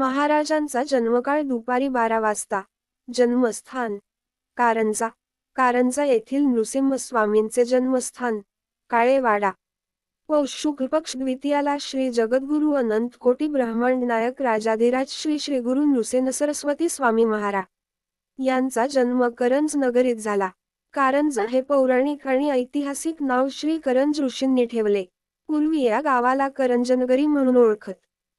महाराजांचा जन्मकाळ दुपारी 12 वाजता. जन्मस्थान कारंजा. कारंजा येथील नृसिंहस्वामींचे जन्मस्थान. काळेवाडा. पौष शुक्ल पक्ष द्वितीयाला श्री जगद्गुरु अनंत कोटी ब्रह्मांड नायक राजाधिराज श्री श्री गुरु नृसिंह सरस्वती स्वामी महाराज यांचा जन्म करंज नगरीत झाला. कारंज हे पौराणिक आणि ऐतिहासिक नाव श्री करंज ऋषींनी ठेवले. पूर्वी या गावाला करंजनगरी म्हणून ओळखत.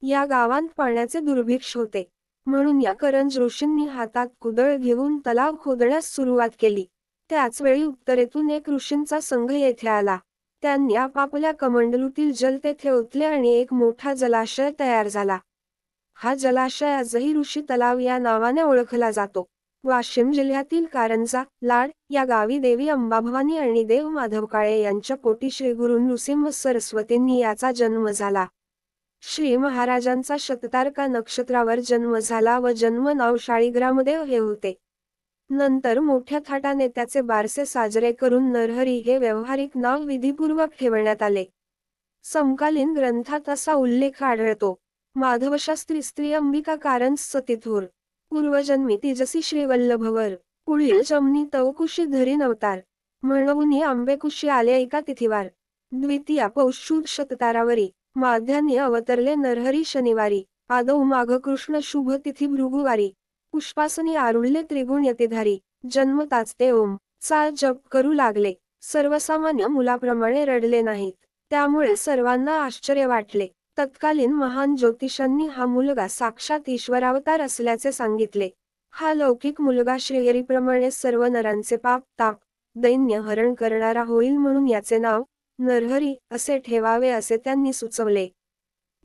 या गावात पाण्याचे दुर्भिक्ष होते, म्हणून या करंज ऋषींनी हातात कुदळ घेऊन तलाव खोदण्यास सुरुवात केली. त्याच वेळी उत्तरेतून एक ऋषींचा संघ येथे आला. त्यांनी आपापल्या कमंडलूतील जल तेथे ओतले आणि एक मोठा जलाशय तयार झाला. हा जलाशय आजही ऋषी तलाव या नावाने ओळखला जातो. वाशिम जिल्ह्यातील कारंजा, लाड या गावी देवी अंबाभवानी आणि देव माधव काळे यांच्या पोटी श्री गुरु नृसिंह सरस्वतींनी याचा जन्म झाला. श्री महाराजांचा शततारका नक्षत्रावर जन्म झाला व जन्म नाव शाळीग्रामदेव हे होते. नंतर मोठ्या थाटाने त्याचे बारसे साजरे करून नरहरी हे व्यावहारिक नाव विधिपूर्वक ठेवण्यात आले. समकालीन ग्रंथात असा उल्लेख आढळतो. माधवशास्त्री स्त्री अंबिका कारंज सतीथोर. पूर्वजन्मी तिजसी श्रीवल्लभवर. पुढील जमनी तवकुशी धरीन अवतार. म्हणून आंबेकुशी आले एका तिथीवार. द्वितीया पौष शुद्ध शततारावरी. माध्यान्ही अवतरले नरहरी शनिवारी. आदौ माघ कृष्ण शुभ तिथी भृगुवारी. पुष्पासनी आरुळले त्रिगुण यतिधारी. जन्मताच ते ओम चा जप करू लागले. सर्वसामान्य मुलाप्रमाणे रडले नाहीत. त्यामुळे सर्वांना आश्चर्य वाटले. तत्कालीन महान ज्योतिषांनी हा मुलगा साक्षात ईश्वरावतार असल्याचे सांगितले. हा लौकिक मुलगा श्रीहरीप्रमाणे सर्व नरांचे पाप ताप दैन्य हरण करणारा होईल, म्हणून याचे नाव नरहरी असे ठेवावे असे त्यांनी सुचवले.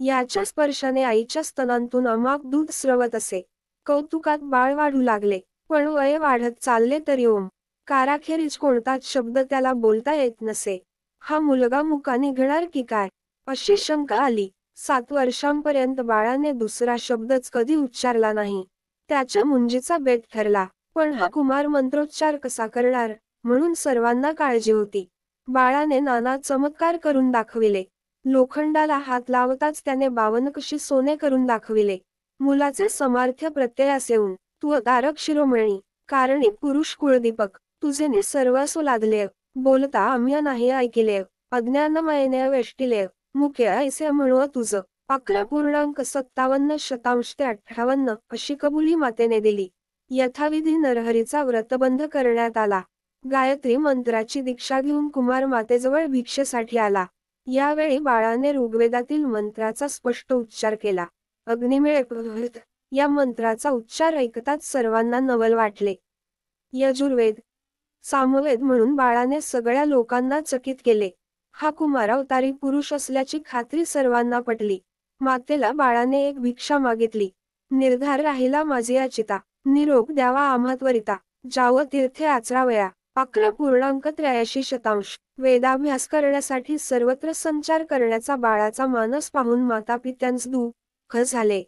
याच्या स्पर्शाने आईच्या स्तनांतून अमाप दूध स्रवत असे. कौतुकात बाळ वाढू लागले. पण वय वाढत चालले तरी ओम काराखेरीज कोणताच शब्द त्याला बोलता येत नसे. हा मुलगा मुका निघणार की काय अशी शंका आली. 7 वर्षांपर्यंत बाळाने दुसरा शब्दच कधी उच्चारला नाही. त्याच्या मुंजीचा बेत ठरला. पण हा कुमार मंत्रोच्चार कसा करणार म्हणून सर्वांना काळजी होती. बाळाने नाना चमत्कार करून दाखविले. लोखंडाला हात लावताच त्याने 52 कशी सोने करून दाखविले. मुलाचे समार्थ्य प्रत्ययास येऊन तू तारक शिरोमणी कारणी पुरुष कुळदीपक तुझे सर्वस्व लादले. बोलता आम्ही नाही ऐकिले. अज्ञानमयने वेष्टिले. मुखे ऐसे म्हणू तुझ. 11.57 ते 58 अशी कबुली मातेने दिली. यथाविधी नरहरीचा व्रतबंध करण्यात आला. गायत्री मंत्राची दीक्षा घेऊन कुमार मातेजवळ भिक्षेसाठी आला. यावेळी बाळाने ऋग्वेदातील मंत्राचा स्पष्ट उच्चार केला. अग्निमेळ या मंत्राचा उच्चार ऐकताच सर्वांना नवल वाटले. यजुर्वेद सामवेद म्हणून बाळाने सगळ्या लोकांना चकित केले. हा कुमार अवतारी पुरुष असल्याची खात्री सर्वांना पटली. मातेला बाळाने एक भिक्षा मागितली. निर्धार राहिला माझी याचिता. निरोप द्यावा आम्हा त्वरिता. जावं तीर्थे आचरावया. 11.83 वेदाभ्यास करण्यासाठी सर्वत्र संचार करण्याचा बाळाचा मानस पाहून मातापित्यांस दुःख झाले.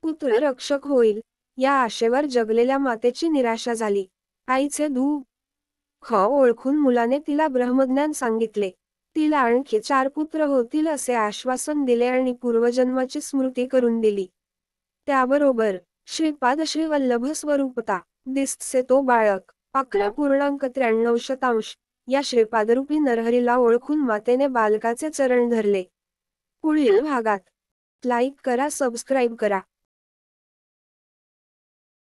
पुत्र रक्षक होईल या आशेवर जगलेल्या मातेची निराशा झाली. आईचे दुःख ओळखून मुलाने तिला ब्रह्मज्ञान सांगितले. तिला आणखी 4 पुत्र होतील असे आश्वासन दिले आणि पूर्वजन्माची स्मृती करून दिली. त्याबरोबर श्रीपाद श्रीवल्लभ स्वरूपता दिससे तो बाळक. 11.93 या श्रीपादरूपी नरहरीला ओळखून मातेने बालकाचे चरण धरले. पुढील भागात लाईक करा, सबस्क्राईब करा.